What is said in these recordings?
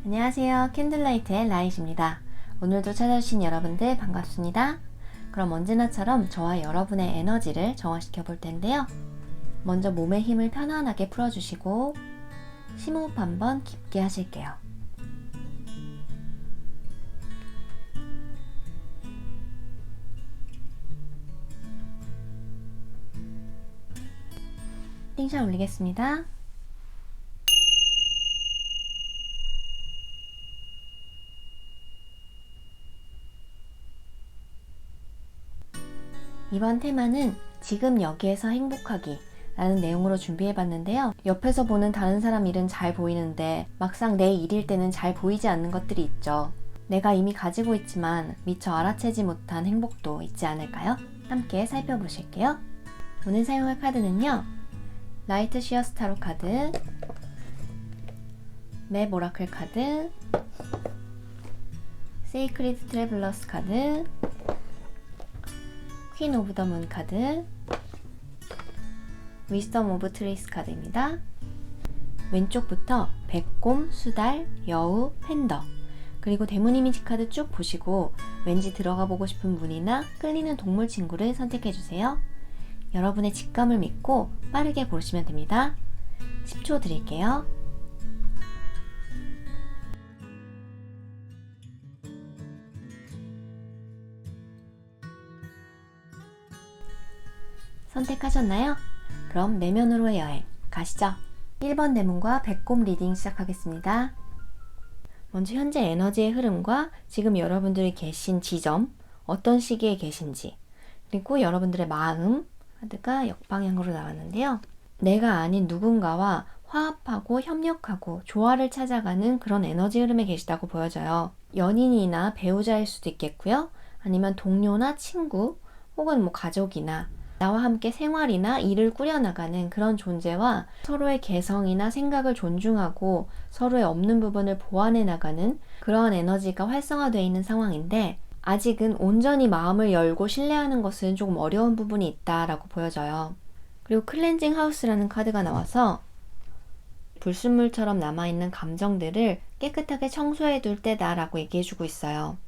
안녕하세요. 캔들라이트의 라이트입니다. 오늘도 찾아주신 여러분들 반갑습니다. 그럼 언제나처럼 저와 여러분의 에너지를 정화시켜 볼 텐데요. 먼저 몸의 힘을 편안하게 풀어주시고 심호흡 한번 깊게 하실게요. 띵샷 올리겠습니다. 이번 테마는 지금 여기에서 행복하기 라는 내용으로 준비해봤는데요. 옆에서 보는 다른 사람 일은 잘 보이는데 막상 내 일일 때는 잘 보이지 않는 것들이 있죠. 내가 이미 가지고 있지만 미처 알아채지 못한 행복도 있지 않을까요? 함께 살펴보실게요. 오늘 사용할 카드는요. 라이트 시어스 타로 카드, 맵 오라클 카드, 세이크리드 트래블러스 카드, 퀸 오브 더 문 카드, 위스덤 오브 트리스 카드입니다. 왼쪽부터 백곰, 수달, 여우, 팬더, 그리고 대문 이미지 카드 쭉 보시고 왠지 들어가 보고 싶은 분이나 끌리는 동물 친구를 선택해주세요. 여러분의 직감을 믿고 빠르게 고르시면 됩니다. 10초 드릴게요. 선택하셨나요? 그럼 내면으로의 여행 가시죠. 1번 대문과 백곰 리딩 시작하겠습니다. 먼저 현재 에너지의 흐름과 지금 여러분들이 계신 지점, 어떤 시기에 계신지, 그리고 여러분들의 마음 카드가 역방향으로 나왔는데요. 내가 아닌 누군가와 화합하고 협력하고 조화를 찾아가는 그런 에너지 흐름에 계시다고 보여져요. 연인이나 배우자일 수도 있겠고요. 아니면 동료나 친구 혹은 가족이나 나와 함께 생활이나 일을 꾸려나가는 그런 존재와 서로의 개성이나 생각을 존중하고 서로의 없는 부분을 보완해 나가는 그런 에너지가 활성화되어 있는 상황인데 아직은 온전히 마음을 열고 신뢰하는 것은 조금 어려운 부분이 있다라고 보여져요. 그리고 클렌징 하우스라는 카드가 나와서 불순물처럼 남아있는 감정들을 깨끗하게 청소해 둘 때다라고 얘기해주고 있어요.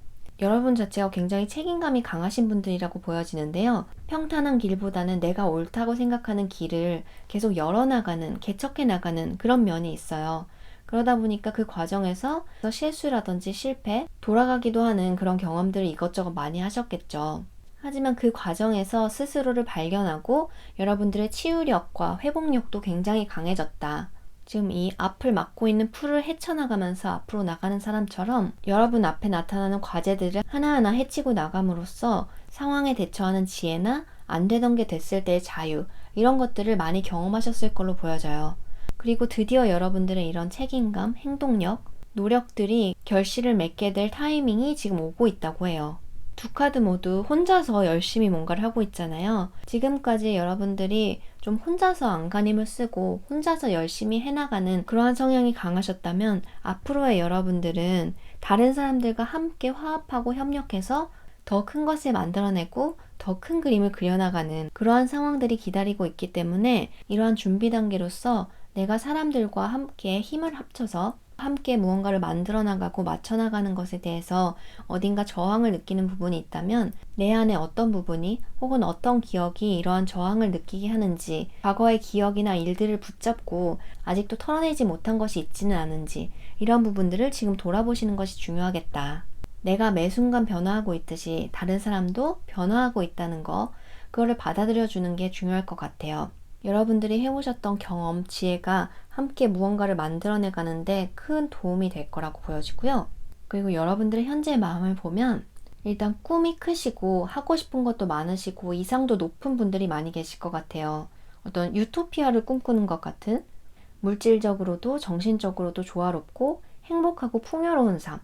여러분 자체가 굉장히 책임감이 강하신 분들이라고 보여지는데요. 평탄한 길보다는 내가 옳다고 생각하는 길을 계속 열어나가는, 개척해 나가는 그런 면이 있어요. 그러다 보니까 그 과정에서 실수라든지 실패, 돌아가기도 하는 그런 경험들을 이것저것 많이 하셨겠죠. 하지만 그 과정에서 스스로를 발견하고 여러분들의 치유력과 회복력도 굉장히 강해졌다. 지금 이 앞을 막고 있는 풀을 헤쳐나가면서 앞으로 나가는 사람처럼 여러분 앞에 나타나는 과제들을 하나하나 헤치고 나감으로써 상황에 대처하는 지혜나 안 되던 게 됐을 때의 자유, 이런 것들을 많이 경험하셨을 걸로 보여져요. 그리고 드디어 여러분들의 이런 책임감, 행동력, 노력들이 결실을 맺게 될 타이밍이 지금 오고 있다고 해요. 두 카드 모두 혼자서 열심히 뭔가를 하고 있잖아요. 지금까지 여러분들이 좀 혼자서 안간힘을 쓰고 혼자서 열심히 해나가는 그러한 성향이 강하셨다면 앞으로의 여러분들은 다른 사람들과 함께 화합하고 협력해서 더 큰 것을 만들어내고 더 큰 그림을 그려나가는 그러한 상황들이 기다리고 있기 때문에 이러한 준비 단계로서 내가 사람들과 함께 힘을 합쳐서 함께 무언가를 만들어 나가고 맞춰 나가는 것에 대해서 어딘가 저항을 느끼는 부분이 있다면 내 안에 어떤 부분이 혹은 어떤 기억이 이러한 저항을 느끼게 하는지, 과거의 기억이나 일들을 붙잡고 아직도 털어내지 못한 것이 있지는 않은지, 이런 부분들을 지금 돌아보시는 것이 중요하겠다. 내가 매 순간 변화하고 있듯이 다른 사람도 변화하고 있다는 거, 그거를 받아들여 주는 게 중요할 것 같아요. 여러분들이 해오셨던 경험, 지혜가 함께 무언가를 만들어내 가는데 큰 도움이 될 거라고 보여지고요. 그리고 여러분들의 현재의 마음을 보면 일단 꿈이 크시고 하고 싶은 것도 많으시고 이상도 높은 분들이 많이 계실 것 같아요. 어떤 유토피아를 꿈꾸는 것 같은, 물질적으로도 정신적으로도 조화롭고 행복하고 풍요로운 삶,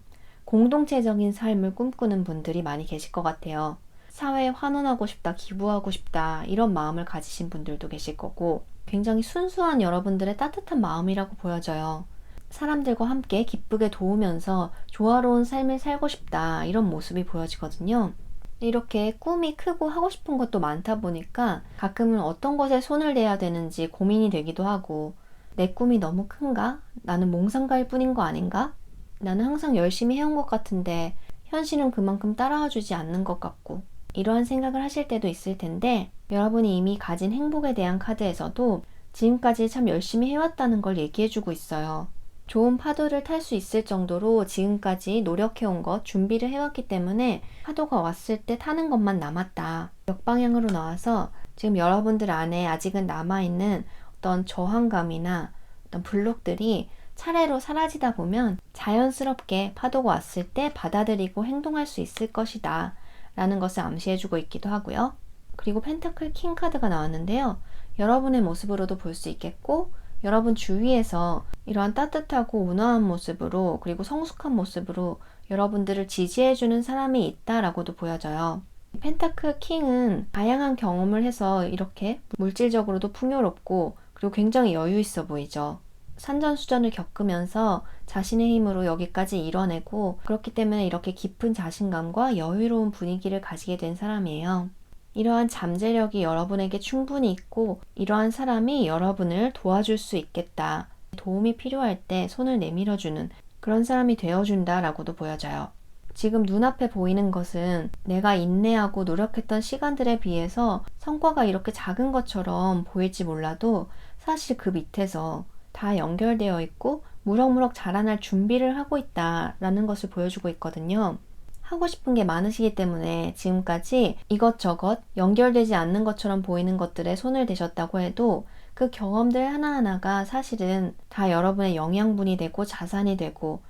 공동체적인 삶을 꿈꾸는 분들이 많이 계실 것 같아요. 사회에 환원하고 싶다, 기부하고 싶다, 이런 마음을 가지신 분들도 계실 거고 굉장히 순수한 여러분들의 따뜻한 마음이라고 보여져요. 사람들과 함께 기쁘게 도우면서 조화로운 삶을 살고 싶다, 이런 모습이 보여지거든요. 이렇게 꿈이 크고 하고 싶은 것도 많다 보니까 가끔은 어떤 것에 손을 대야 되는지 고민이 되기도 하고 내 꿈이 너무 큰가? 나는 몽상가일 뿐인 거 아닌가? 나는 항상 열심히 해온 것 같은데 현실은 그만큼 따라와 주지 않는 것 같고, 이러한 생각을 하실 때도 있을 텐데, 여러분이 이미 가진 행복에 대한 카드에서도 지금까지 참 열심히 해왔다는 걸 얘기해주고 있어요. 좋은 파도를 탈 수 있을 정도로 지금까지 노력해온 것, 준비를 해왔기 때문에 파도가 왔을 때 타는 것만 남았다. 역방향으로 나와서 지금 여러분들 안에 아직은 남아있는 어떤 저항감이나 어떤 블록들이 차례로 사라지다 보면 자연스럽게 파도가 왔을 때 받아들이고 행동할 수 있을 것이다 라는 것을 암시해주고 있기도 하고요. 그리고 펜타클 킹 카드가 나왔는데요. 여러분의 모습으로도 볼 수 있겠고, 여러분 주위에서 이러한 따뜻하고 온화한 모습으로, 그리고 성숙한 모습으로 여러분들을 지지해주는 사람이 있다라고도 보여져요. 펜타클 킹은 다양한 경험을 해서 이렇게 물질적으로도 풍요롭고, 그리고 굉장히 여유 있어 보이죠. 산전수전을 겪으면서 자신의 힘으로 여기까지 이뤄내고, 그렇기 때문에 이렇게 깊은 자신감과 여유로운 분위기를 가지게 된 사람이에요. 이러한 잠재력이 여러분에게 충분히 있고, 이러한 사람이 여러분을 도와줄 수 있겠다. 도움이 필요할 때 손을 내밀어주는 그런 사람이 되어준다라고도 보여져요. 지금 눈앞에 보이는 것은 내가 인내하고 노력했던 시간들에 비해서 성과가 이렇게 작은 것처럼 보일지 몰라도, 사실 그 밑에서 다 연결되어 있고 무럭무럭 자라날 준비를 하고 있다라는 것을 보여주고 있거든요. 하고 싶은 게 많으시기 때문에 지금까지 이것저것 연결되지 않는 것처럼 보이는 것들에 손을 대셨다고 해도, 그 경험들 하나하나가 사실은 다 여러분의 영양분이 되고 자산이 되고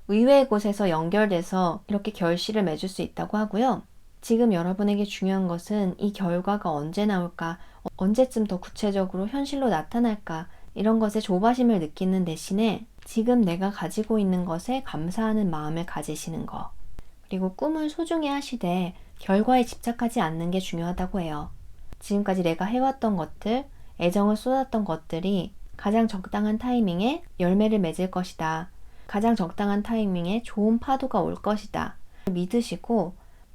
의외의 곳에서 연결돼서 이렇게 결실을 맺을 수 있다고 하고요. 지금 여러분에게 중요한 것은 이 결과가 언제 나올까, 언제쯤 더 구체적으로 현실로 나타날까, 이런 것에 조바심을 느끼는 대신에 지금 내가 가지고 있는 것에 감사하는 마음을 가지시는 것, 그리고 꿈을 소중히 하시되 결과에 집착하지 않는 게 중요하다고 해요. 지금까지 내가 해왔던 것들, 애정을 쏟았던 것들이 가장 적당한 타이밍에 열매를 맺을 것이다. 가장 적당한 타이밍에 좋은 파도가 올 것이다. 믿으시고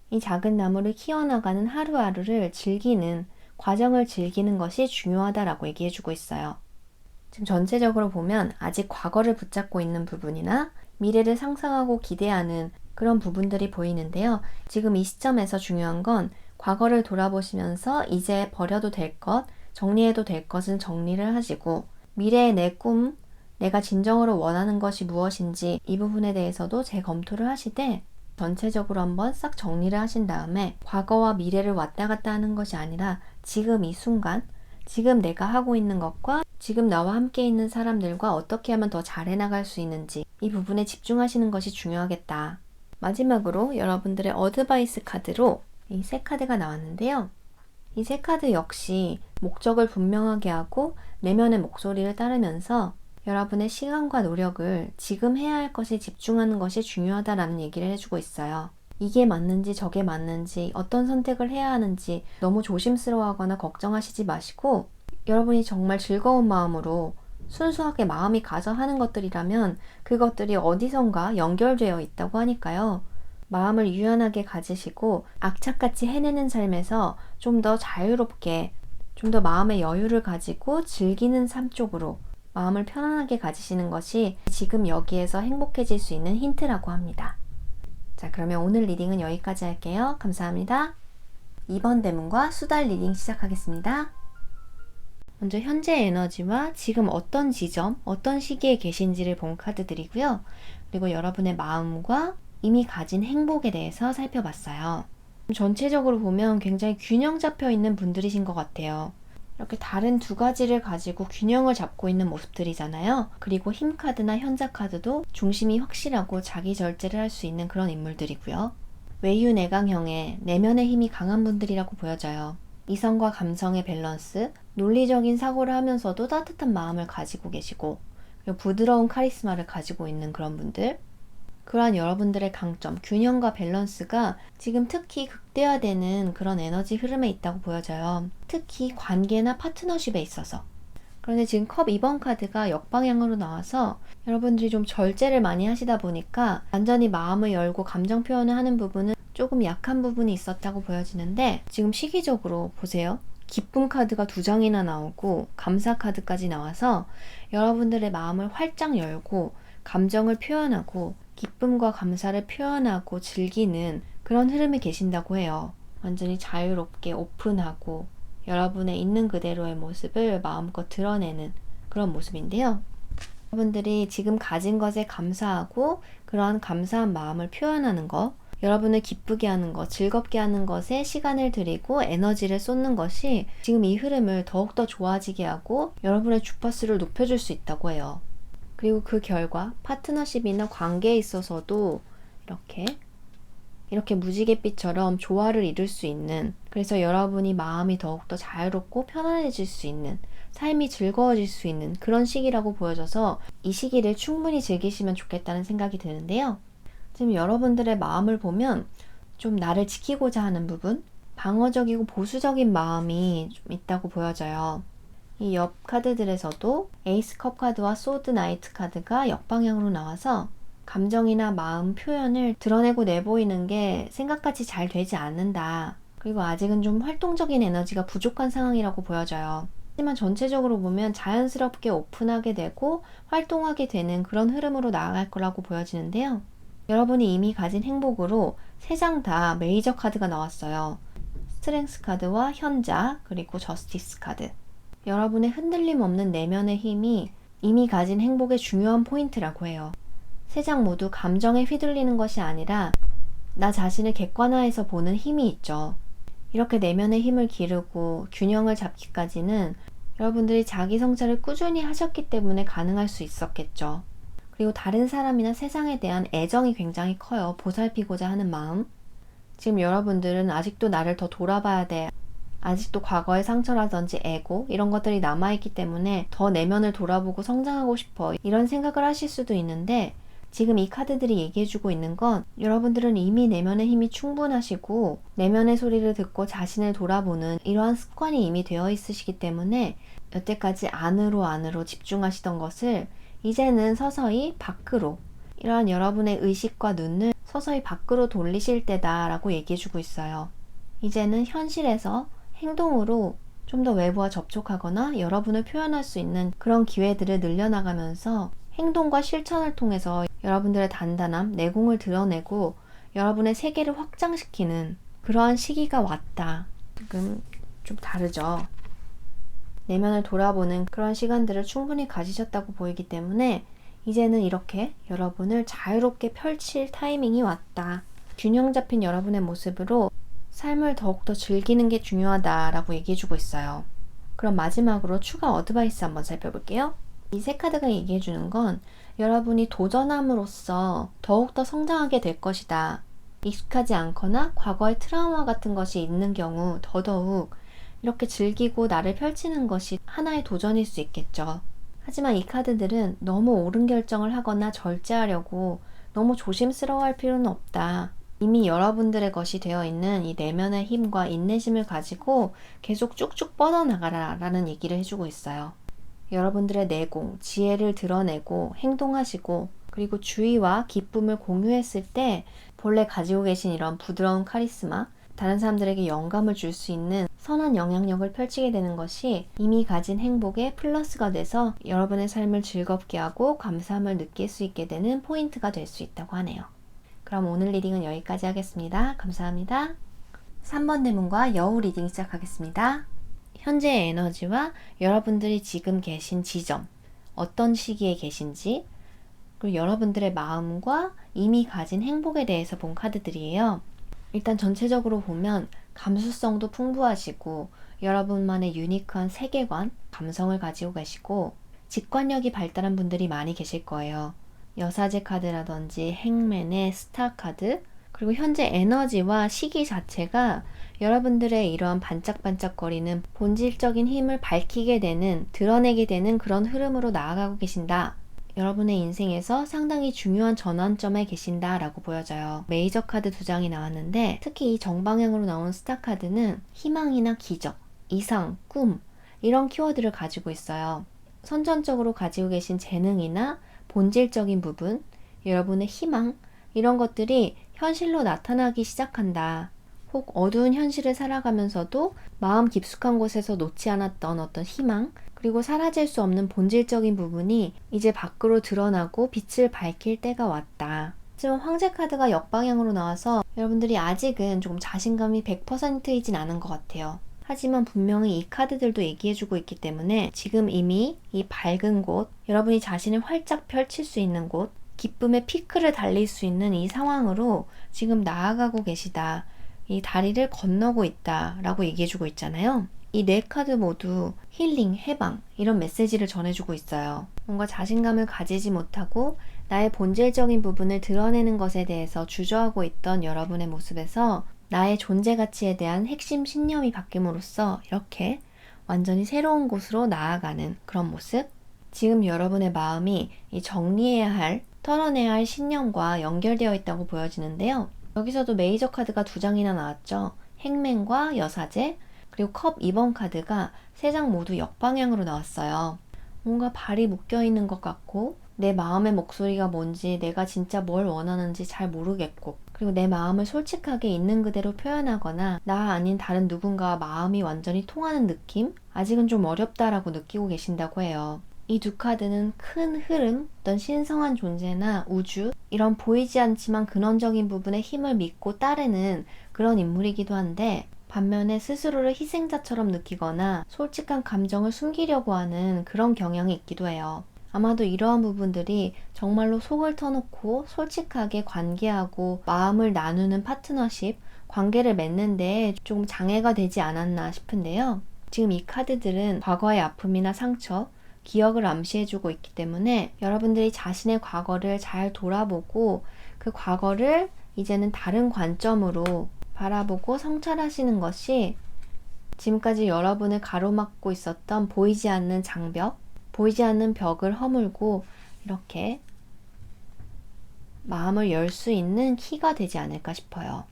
이 작은 나무를 키워나가는 하루하루를 즐기는, 과정을 즐기는 것이 중요하다라고 얘기해주고 있어요. 지금 전체적으로 보면 아직 과거를 붙잡고 있는 부분이나 미래를 상상하고 기대하는 그런 부분들이 보이는데요. 지금 이 시점에서 중요한 건 과거를 돌아보시면서 이제 버려도 될 것, 정리해도 될 것은 정리를 하시고, 미래의 내 꿈, 내가 진정으로 원하는 것이 무엇인지 이 부분에 대해서도 재검토를 하시되, 전체적으로 한번 싹 정리를 하신 다음에 과거와 미래를 왔다 갔다 하는 것이 아니라 지금 이 순간, 지금 내가 하고 있는 것과 지금 나와 함께 있는 사람들과 어떻게 하면 더 잘 해나갈 수 있는지 이 부분에 집중하시는 것이 중요하겠다. 마지막으로 여러분들의 어드바이스 카드로 이 세 카드가 나왔는데요. 이 세 카드 역시 목적을 분명하게 하고 내면의 목소리를 따르면서 여러분의 시간과 노력을 지금 해야 할 것에 집중하는 것이 중요하다라는 얘기를 해주고 있어요. 이게 맞는지 저게 맞는지, 어떤 선택을 해야 하는지 너무 조심스러워하거나 걱정하시지 마시고, 여러분이 정말 즐거운 마음으로 순수하게 마음이 가서 하는 것들이라면 그것들이 어디선가 연결되어 있다고 하니까요. 마음을 유연하게 가지시고 악착같이 해내는 삶에서 좀 더 자유롭게, 좀 더 마음의 여유를 가지고 즐기는 삶 쪽으로 마음을 편안하게 가지시는 것이 지금 여기에서 행복해질 수 있는 힌트라고 합니다. 자, 그러면 오늘 리딩은 여기까지 할게요. 감사합니다. 2번 대문과 수달 리딩 시작하겠습니다. 먼저 현재 에너지와 지금 어떤 지점, 어떤 시기에 계신지를 본 카드들이고요. 그리고 여러분의 마음과 이미 가진 행복에 대해서 살펴봤어요. 전체적으로 보면 굉장히 균형 잡혀 있는 분들이신 것 같아요. 이렇게 다른 두 가지를 가지고 균형을 잡고 있는 모습들이잖아요. 그리고 힘 카드나 현자 카드도 중심이 확실하고 자기 절제를 할 수 있는 그런 인물들이고요. 외유 내강형의 내면의 힘이 강한 분들이라고 보여져요. 이성과 감성의 밸런스, 논리적인 사고를 하면서도 따뜻한 마음을 가지고 계시고, 그리고 부드러운 카리스마를 가지고 있는 그런 분들, 그러한 여러분들의 강점, 균형과 밸런스가 지금 특히 극대화되는 그런 에너지 흐름에 있다고 보여져요. 특히 관계나 파트너십에 있어서. 그런데 지금 컵 2번 카드가 역방향으로 나와서 여러분들이 좀 절제를 많이 하시다 보니까 완전히 마음을 열고 감정 표현을 하는 부분은 조금 약한 부분이 있었다고 보여지는데, 지금 시기적으로 보세요. 기쁨 카드가 2장이나 나오고 감사 카드까지 나와서 여러분들의 마음을 활짝 열고 감정을 표현하고 기쁨과 감사를 표현하고 즐기는 그런 흐름에 계신다고 해요. 완전히 자유롭게 오픈하고 여러분의 있는 그대로의 모습을 마음껏 드러내는 그런 모습인데요. 여러분들이 지금 가진 것에 감사하고 그러한 감사한 마음을 표현하는 것, 여러분을 기쁘게 하는 것, 즐겁게 하는 것에 시간을 들이고 에너지를 쏟는 것이 지금 이 흐름을 더욱더 좋아지게 하고 여러분의 주파수를 높여줄 수 있다고 해요. 그리고 그 결과 파트너십이나 관계에 있어서도 이렇게 무지갯빛처럼 조화를 이룰 수 있는, 그래서 여러분이 마음이 더욱더 자유롭고 편안해질 수 있는, 삶이 즐거워질 수 있는 그런 시기라고 보여져서 이 시기를 충분히 즐기시면 좋겠다는 생각이 드는데요. 지금 여러분들의 마음을 보면 좀 나를 지키고자 하는 부분, 방어적이고 보수적인 마음이 좀 있다고 보여져요. 이 옆 카드들에서도 에이스 컵 카드와 소드 나이트 카드가 역방향으로 나와서 감정이나 마음 표현을 드러내고 내보이는 게 생각같이 잘 되지 않는다. 그리고 아직은 좀 활동적인 에너지가 부족한 상황이라고 보여져요. 하지만 전체적으로 보면 자연스럽게 오픈하게 되고 활동하게 되는 그런 흐름으로 나아갈 거라고 보여지는데요. 여러분이 이미 가진 행복으로 3장 다 메이저 카드가 나왔어요. 스트렝스 카드와 현자, 그리고 저스티스 카드. 여러분의 흔들림 없는 내면의 힘이 이미 가진 행복의 중요한 포인트라고 해요. 3장 모두 감정에 휘둘리는 것이 아니라 나 자신을 객관화해서 보는 힘이 있죠. 이렇게 내면의 힘을 기르고 균형을 잡기까지는 여러분들이 자기 성찰을 꾸준히 하셨기 때문에 가능할 수 있었겠죠. 그리고 다른 사람이나 세상에 대한 애정이 굉장히 커요. 보살피고자 하는 마음. 지금 여러분들은 아직도 나를 더 돌아봐야 돼. 아직도 과거의 상처라든지 에고 이런 것들이 남아있기 때문에 더 내면을 돌아보고 성장하고 싶어. 이런 생각을 하실 수도 있는데 지금 이 카드들이 얘기해주고 있는 건 여러분들은 이미 내면의 힘이 충분하시고 내면의 소리를 듣고 자신을 돌아보는 이러한 습관이 이미 되어 있으시기 때문에 여태까지 안으로 집중하시던 것을 이제는 서서히 밖으로, 이러한 여러분의 의식과 눈을 서서히 밖으로 돌리실 때다라고 얘기해주고 있어요. 이제는 현실에서 행동으로 좀 더 외부와 접촉하거나 여러분을 표현할 수 있는 그런 기회들을 늘려나가면서 행동과 실천을 통해서 여러분들의 단단함, 내공을 드러내고 여러분의 세계를 확장시키는 그러한 시기가 왔다. 지금 좀 다르죠. 내면을 돌아보는 그런 시간들을 충분히 가지셨다고 보이기 때문에 이제는 이렇게 여러분을 자유롭게 펼칠 타이밍이 왔다. 균형 잡힌 여러분의 모습으로 삶을 더욱더 즐기는 게 중요하다라고 얘기해주고 있어요. 그럼 마지막으로 추가 어드바이스 한번 살펴볼게요. 이 3카드가 얘기해주는 건 여러분이 도전함으로써 더욱더 성장하게 될 것이다. 익숙하지 않거나 과거의 트라우마 같은 것이 있는 경우 더더욱 이렇게 즐기고 나를 펼치는 것이 하나의 도전일 수 있겠죠. 하지만 이 카드들은 너무 옳은 결정을 하거나 절제하려고 너무 조심스러워할 필요는 없다. 이미 여러분들의 것이 되어 있는 이 내면의 힘과 인내심을 가지고 계속 쭉쭉 뻗어나가라 라는 얘기를 해주고 있어요. 여러분들의 내공, 지혜를 드러내고 행동하시고 그리고 주의와 기쁨을 공유했을 때 본래 가지고 계신 이런 부드러운 카리스마, 다른 사람들에게 영감을 줄 수 있는 선한 영향력을 펼치게 되는 것이 이미 가진 행복에 플러스가 돼서 여러분의 삶을 즐겁게 하고 감사함을 느낄 수 있게 되는 포인트가 될 수 있다고 하네요. 그럼 오늘 리딩은 여기까지 하겠습니다. 감사합니다. 3번 대문과 여우 리딩 시작하겠습니다. 현재의 에너지와 여러분들이 지금 계신 지점, 어떤 시기에 계신지, 그리고 여러분들의 마음과 이미 가진 행복에 대해서 본 카드들이에요. 일단 전체적으로 보면 감수성도 풍부하시고 여러분만의 유니크한 세계관, 감성을 가지고 계시고 직관력이 발달한 분들이 많이 계실 거예요. 여사제 카드라든지 행맨의 스타 카드, 그리고 현재 에너지와 시기 자체가 여러분들의 이러한 반짝반짝거리는 본질적인 힘을 밝히게 되는, 드러내게 되는 그런 흐름으로 나아가고 계신다. 여러분의 인생에서 상당히 중요한 전환점에 계신다라고 보여져요. 메이저 카드 2장이 나왔는데 특히 이 정방향으로 나온 스타 카드는 희망이나 기적, 이상, 꿈 이런 키워드를 가지고 있어요. 선천적으로 가지고 계신 재능이나 본질적인 부분, 여러분의 희망 이런 것들이 현실로 나타나기 시작한다. 혹 어두운 현실을 살아가면서도 마음 깊숙한 곳에서 놓지 않았던 어떤 희망, 그리고 사라질 수 없는 본질적인 부분이 이제 밖으로 드러나고 빛을 밝힐 때가 왔다. 하지만 황제 카드가 역방향으로 나와서 여러분들이 아직은 조금 자신감이 100%이진 않은 것 같아요. 하지만 분명히 이 카드들도 얘기해주고 있기 때문에 지금 이미 이 밝은 곳, 여러분이 자신을 활짝 펼칠 수 있는 곳, 기쁨의 피크를 달릴 수 있는 이 상황으로 지금 나아가고 계시다. 이 다리를 건너고 있다 라고 얘기해주고 있잖아요. 이 네 카드 모두 힐링, 해방 이런 메시지를 전해주고 있어요. 뭔가 자신감을 가지지 못하고 나의 본질적인 부분을 드러내는 것에 대해서 주저하고 있던 여러분의 모습에서 나의 존재 가치에 대한 핵심 신념이 바뀜으로써 이렇게 완전히 새로운 곳으로 나아가는 그런 모습. 지금 여러분의 마음이 이 정리해야 할, 털어내야 할 신념과 연결되어 있다고 보여지는데요. 여기서도 메이저 카드가 2장이나 나왔죠. 행맨과 여사제, 그리고 컵 2번 카드가 3장 모두 역방향으로 나왔어요. 뭔가 발이 묶여있는 것 같고 내 마음의 목소리가 뭔지, 내가 진짜 뭘 원하는지 잘 모르겠고, 그리고 내 마음을 솔직하게 있는 그대로 표현하거나 나 아닌 다른 누군가와 마음이 완전히 통하는 느낌? 아직은 좀 어렵다라고 느끼고 계신다고 해요. 이 두 카드는 큰 흐름, 어떤 신성한 존재나 우주, 이런 보이지 않지만 근원적인 부분의 힘을 믿고 따르는 그런 인물이기도 한데, 반면에 스스로를 희생자처럼 느끼거나 솔직한 감정을 숨기려고 하는 그런 경향이 있기도 해요. 아마도 이러한 부분들이 정말로 속을 터놓고 솔직하게 관계하고 마음을 나누는 파트너십, 관계를 맺는 데 조금 장애가 되지 않았나 싶은데요. 지금 이 카드들은 과거의 아픔이나 상처, 기억을 암시해주고 있기 때문에 여러분들이 자신의 과거를 잘 돌아보고 그 과거를 이제는 다른 관점으로 바라보고 성찰하시는 것이 지금까지 여러분을 가로막고 있었던 보이지 않는 장벽, 보이지 않는 벽을 허물고 이렇게 마음을 열 수 있는 키가 되지 않을까 싶어요.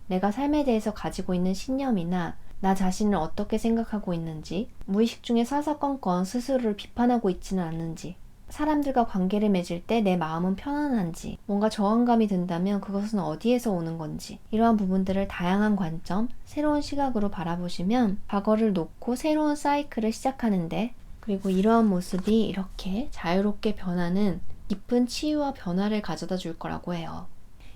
내가 삶에 대해서 가지고 있는 신념이나 나 자신을 어떻게 생각하고 있는지, 무의식 중에 사사건건 스스로를 비판하고 있지는 않는지, 사람들과 관계를 맺을 때 내 마음은 편안한지, 뭔가 저항감이 든다면 그것은 어디에서 오는 건지, 이러한 부분들을 다양한 관점, 새로운 시각으로 바라보시면 과거를 놓고 새로운 사이클을 시작하는데, 그리고 이러한 모습이 이렇게 자유롭게 변하는 깊은 치유와 변화를 가져다 줄 거라고 해요.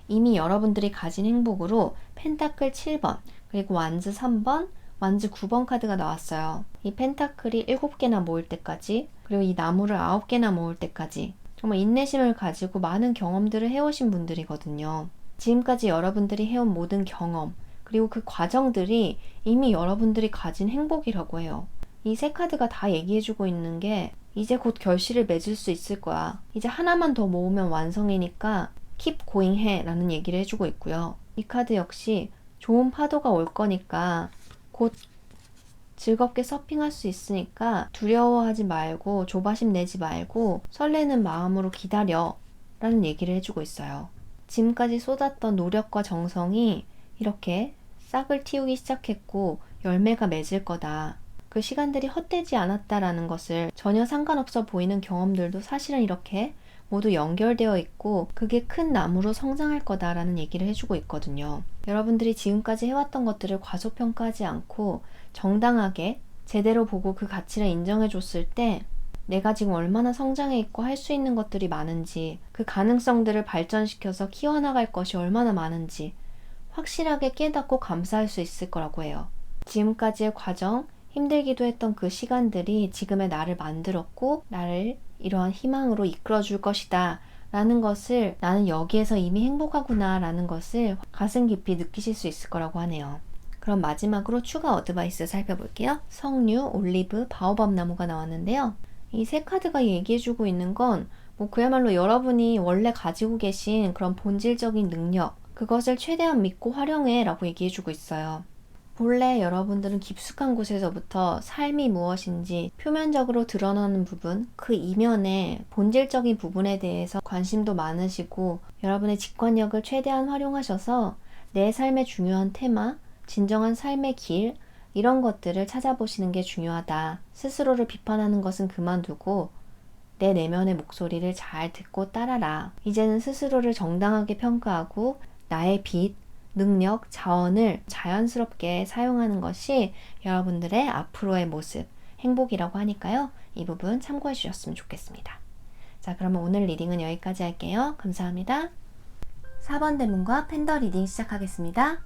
이미 여러분들이 가진 행복으로 펜타클 7번, 그리고 완즈 3번, 완즈 9번 카드가 나왔어요. 이 펜타클이 7개나 모일 때까지, 그리고 이 나무를 9개나 모을 때까지 정말 인내심을 가지고 많은 경험들을 해오신 분들이거든요. 지금까지 여러분들이 해온 모든 경험, 그리고 그 과정들이 이미 여러분들이 가진 행복이라고 해요. 이 세 카드가 다 얘기해주고 있는 게 이제 곧 결실을 맺을 수 있을 거야. 이제 하나만 더 모으면 완성이니까 keep going 해 라는 얘기를 해주고 있고요. 이 카드 역시 좋은 파도가 올 거니까 곧 즐겁게 서핑할 수 있으니까 두려워하지 말고 조바심 내지 말고 설레는 마음으로 기다려 라는 얘기를 해주고 있어요. 지금까지 쏟았던 노력과 정성이 이렇게 싹을 틔우기 시작했고 열매가 맺을 거다. 그 시간들이 헛되지 않았다라는 것을, 전혀 상관없어 보이는 경험들도 사실은 이렇게 모두 연결되어 있고 그게 큰 나무로 성장할 거다라는 얘기를 해주고 있거든요. 여러분들이 지금까지 해왔던 것들을 과소평가하지 않고 정당하게 제대로 보고 그 가치를 인정해줬을 때 내가 지금 얼마나 성장해 있고 할 수 있는 것들이 많은지, 그 가능성들을 발전시켜서 키워나갈 것이 얼마나 많은지 확실하게 깨닫고 감사할 수 있을 거라고 해요. 지금까지의 과정, 힘들기도 했던 그 시간들이 지금의 나를 만들었고 나를 이러한 희망으로 이끌어줄 것이다 라는 것을, 나는 여기에서 이미 행복하구나 라는 것을 가슴 깊이 느끼실 수 있을 거라고 하네요. 그럼 마지막으로 추가 어드바이스 살펴볼게요. 석류, 올리브, 바오밥 나무가 나왔는데요. 이 세 카드가 얘기해주고 있는 건 그야말로 여러분이 원래 가지고 계신 그런 본질적인 능력, 그것을 최대한 믿고 활용해 라고 얘기해주고 있어요. 본래 여러분들은 깊숙한 곳에서부터 삶이 무엇인지 표면적으로 드러나는 부분, 그 이면의 본질적인 부분에 대해서 관심도 많으시고 여러분의 직관력을 최대한 활용하셔서 내 삶의 중요한 테마, 진정한 삶의 길, 이런 것들을 찾아보시는 게 중요하다. 스스로를 비판하는 것은 그만두고 내 내면의 목소리를 잘 듣고 따라라. 이제는 스스로를 정당하게 평가하고 나의 빛, 능력, 자원을 자연스럽게 사용하는 것이 여러분들의 앞으로의 모습, 행복이라고 하니까요. 이 부분 참고해 주셨으면 좋겠습니다. 자, 그러면 오늘 리딩은 여기까지 할게요. 감사합니다. 4번 대문과 팬더 리딩 시작하겠습니다.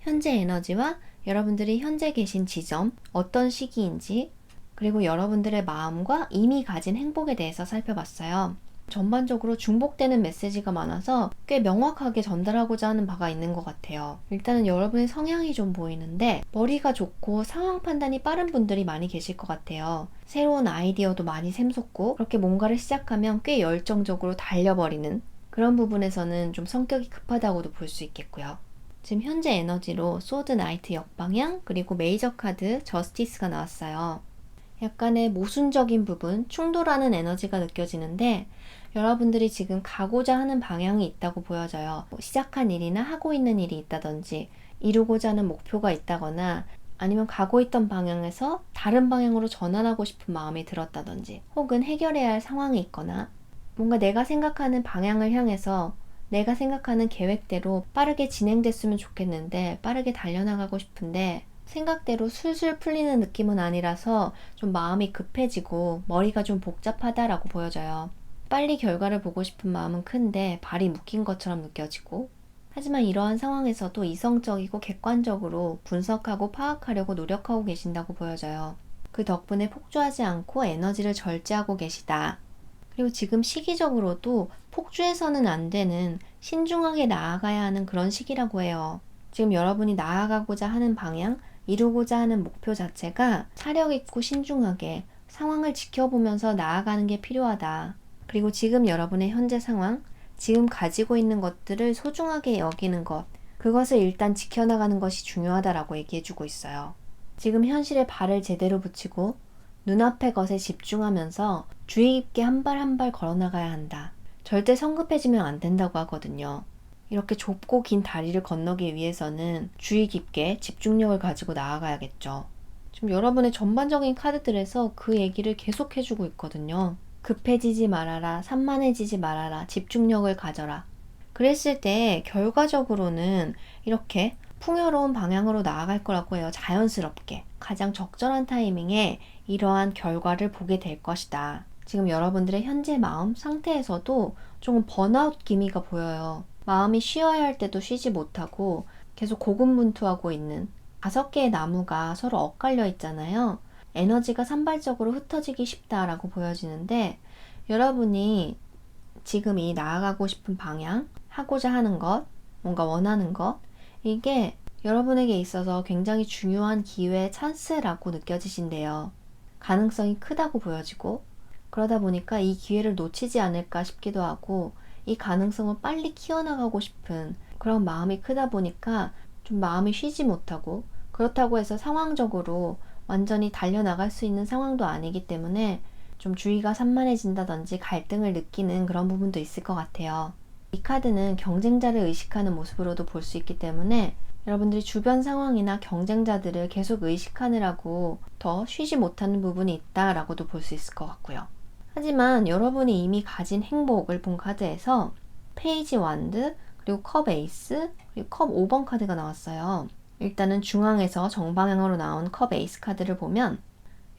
현재 에너지와 여러분들이 현재 계신 지점, 어떤 시기인지, 그리고 여러분들의 마음과 이미 가진 행복에 대해서 살펴봤어요. 전반적으로 중복되는 메시지가 많아서 꽤 명확하게 전달하고자 하는 바가 있는 것 같아요. 일단은 여러분의 성향이 좀 보이는데 머리가 좋고 상황 판단이 빠른 분들이 많이 계실 것 같아요. 새로운 아이디어도 많이 샘솟고 그렇게 뭔가를 시작하면 꽤 열정적으로 달려버리는 그런 부분에서는 좀 성격이 급하다고도 볼 수 있겠고요. 지금 현재 에너지로 소드 나이트 역방향 그리고 메이저 카드 저스티스가 나왔어요. 약간의 모순적인 부분, 충돌하는 에너지가 느껴지는데 여러분들이 지금 가고자 하는 방향이 있다고 보여져요. 시작한 일이나 하고 있는 일이 있다든지 이루고자 하는 목표가 있다거나 아니면 가고 있던 방향에서 다른 방향으로 전환하고 싶은 마음이 들었다든지 혹은 해결해야 할 상황이 있거나 뭔가 내가 생각하는 방향을 향해서 내가 생각하는 계획대로 빠르게 진행됐으면 좋겠는데 빠르게 달려나가고 싶은데 생각대로 술술 풀리는 느낌은 아니라서 좀 마음이 급해지고 머리가 좀 복잡하다라고 보여져요. 빨리 결과를 보고 싶은 마음은 큰데 발이 묶인 것처럼 느껴지고 하지만 이러한 상황에서도 이성적이고 객관적으로 분석하고 파악하려고 노력하고 계신다고 보여져요. 그 덕분에 폭주하지 않고 에너지를 절제하고 계시다. 그리고 지금 시기적으로도 폭주해서는 안 되는 신중하게 나아가야 하는 그런 시기라고 해요. 지금 여러분이 나아가고자 하는 방향, 이루고자 하는 목표 자체가 사력 있고 신중하게 상황을 지켜보면서 나아가는 게 필요하다. 그리고 지금 여러분의 현재 상황, 지금 가지고 있는 것들을 소중하게 여기는 것, 그것을 일단 지켜나가는 것이 중요하다라고 얘기해주고 있어요. 지금 현실에 발을 제대로 붙이고 눈앞의 것에 집중하면서 주의 깊게 한 발 한 발 걸어나가야 한다. 절대 성급해지면 안 된다고 하거든요. 이렇게 좁고 긴 다리를 건너기 위해서는 주의 깊게 집중력을 가지고 나아가야겠죠. 지금 여러분의 전반적인 카드들에서 그 얘기를 계속 해주고 있거든요. 급해지지 말아라, 산만해지지 말아라, 집중력을 가져라. 그랬을 때 결과적으로는 이렇게 풍요로운 방향으로 나아갈 거라고 해요. 자연스럽게. 가장 적절한 타이밍에 이러한 결과를 보게 될 것이다. 지금 여러분들의 현재 마음 상태에서도 조금 번아웃 기미가 보여요. 마음이 쉬어야 할 때도 쉬지 못하고 계속 고군분투하고 있는 5개의 나무가 서로 엇갈려 있잖아요. 에너지가 산발적으로 흩어지기 쉽다라고 보여지는데 여러분이 지금 이 나아가고 싶은 방향, 하고자 하는 것, 뭔가 원하는 것 이게 여러분에게 있어서 굉장히 중요한 기회, 찬스라고 느껴지신대요. 가능성이 크다고 보여지고 그러다 보니까 이 기회를 놓치지 않을까 싶기도 하고 이 가능성을 빨리 키워나가고 싶은 그런 마음이 크다 보니까 좀 마음이 쉬지 못하고 그렇다고 해서 상황적으로 완전히 달려나갈 수 있는 상황도 아니기 때문에 좀 주의가 산만해진다든지 갈등을 느끼는 그런 부분도 있을 것 같아요. 이 카드는 경쟁자를 의식하는 모습으로도 볼 수 있기 때문에 여러분들이 주변 상황이나 경쟁자들을 계속 의식하느라고 더 쉬지 못하는 부분이 있다라고도 볼 수 있을 것 같고요. 하지만 여러분이 이미 가진 행복을 본 카드에서 페이지 완드, 그리고 컵 에이스, 그리고 컵 5번 카드가 나왔어요. 일단은 중앙에서 정방향으로 나온 컵 에이스 카드를 보면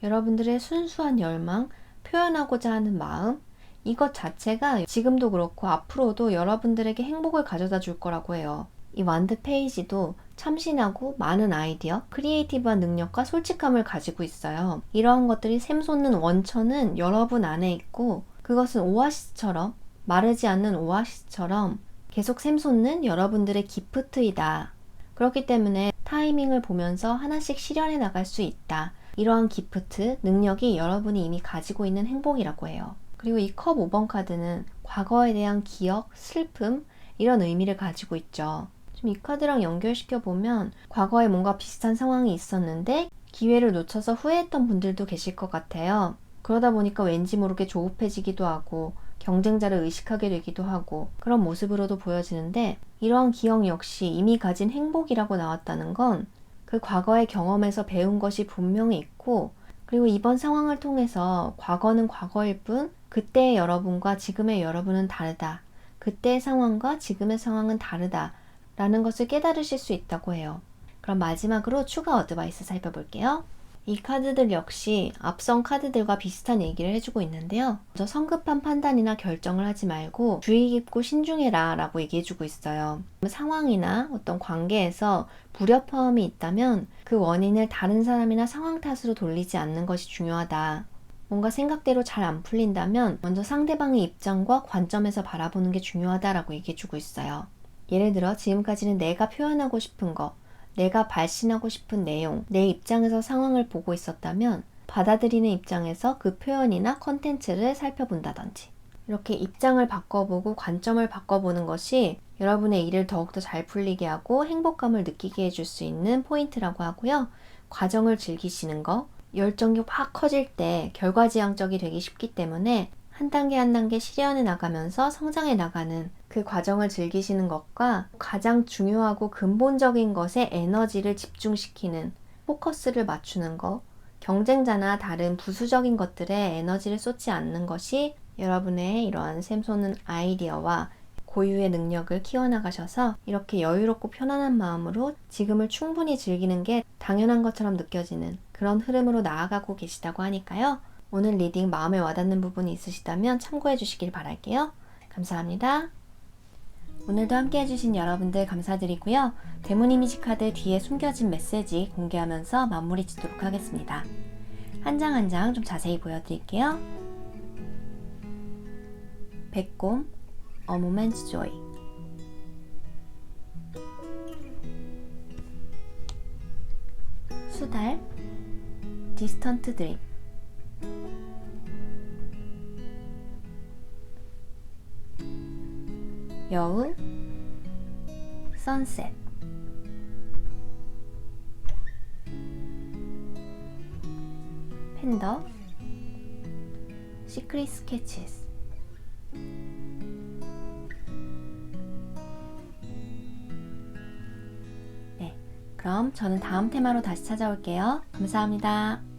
여러분들의 순수한 열망, 표현하고자 하는 마음, 이것 자체가 지금도 그렇고 앞으로도 여러분들에게 행복을 가져다 줄 거라고 해요. 이 완드 페이지도 참신하고 많은 아이디어, 크리에이티브한 능력과 솔직함을 가지고 있어요. 이러한 것들이 샘솟는 원천은 여러분 안에 있고 그것은 오아시스처럼 마르지 않는 오아시스처럼 계속 샘솟는 여러분들의 기프트이다. 그렇기 때문에 타이밍을 보면서 하나씩 실현해 나갈 수 있다. 이러한 기프트, 능력이 여러분이 이미 가지고 있는 행복이라고 해요. 그리고 이 컵 5번 카드는 과거에 대한 기억, 슬픔 이런 의미를 가지고 있죠. 지금 이 카드랑 연결시켜 보면 과거에 뭔가 비슷한 상황이 있었는데 기회를 놓쳐서 후회했던 분들도 계실 것 같아요. 그러다 보니까 왠지 모르게 조급해지기도 하고 경쟁자를 의식하게 되기도 하고 그런 모습으로도 보여지는데 이러한 기억 역시 이미 가진 행복이라고 나왔다는 건 그 과거의 경험에서 배운 것이 분명히 있고 그리고 이번 상황을 통해서 과거는 과거일 뿐 그때의 여러분과 지금의 여러분은 다르다. 그때의 상황과 지금의 상황은 다르다. 라는 것을 깨달으실 수 있다고 해요. 그럼 마지막으로 추가 어드바이스 살펴볼게요. 이 카드들 역시 앞선 카드들과 비슷한 얘기를 해주고 있는데요. 먼저 성급한 판단이나 결정을 하지 말고 주의 깊고 신중해라 라고 얘기해주고 있어요. 상황이나 어떤 관계에서 불협화음이 있다면 그 원인을 다른 사람이나 상황 탓으로 돌리지 않는 것이 중요하다. 뭔가 생각대로 잘 안 풀린다면 먼저 상대방의 입장과 관점에서 바라보는 게 중요하다라고 얘기해주고 있어요. 예를 들어 지금까지는 내가 표현하고 싶은 거, 내가 발신하고 싶은 내용, 내 입장에서 상황을 보고 있었다면 받아들이는 입장에서 그 표현이나 컨텐츠를 살펴본다든지 이렇게 입장을 바꿔보고 관점을 바꿔보는 것이 여러분의 일을 더욱더 잘 풀리게 하고 행복감을 느끼게 해줄 수 있는 포인트라고 하고요. 과정을 즐기시는 거, 열정이 확 커질 때 결과지향적이 되기 쉽기 때문에 한 단계 한 단계 실현해 나가면서 성장해 나가는 그 과정을 즐기시는 것과 가장 중요하고 근본적인 것에 에너지를 집중시키는 포커스를 맞추는 것, 경쟁자나 다른 부수적인 것들에 에너지를 쏟지 않는 것이 여러분의 이러한 샘솟는 아이디어와 고유의 능력을 키워나가셔서 이렇게 여유롭고 편안한 마음으로 지금을 충분히 즐기는 게 당연한 것처럼 느껴지는 그런 흐름으로 나아가고 계시다고 하니까요. 오늘 리딩 마음에 와닿는 부분이 있으시다면 참고해 주시길 바랄게요. 감사합니다. 오늘도 함께 해주신 여러분들 감사드리고요. 대문 이미지 카드 뒤에 숨겨진 메시지 공개하면서 마무리 짓도록 하겠습니다. 한 장 한 장 좀 자세히 보여드릴게요. 백곰, A Moment's Joy. 수달, Distant Dream. 여우, Sunset. 팬더, Secret Sketches. 네, 그럼 저는 다음 테마로 다시 찾아올게요. 감사합니다.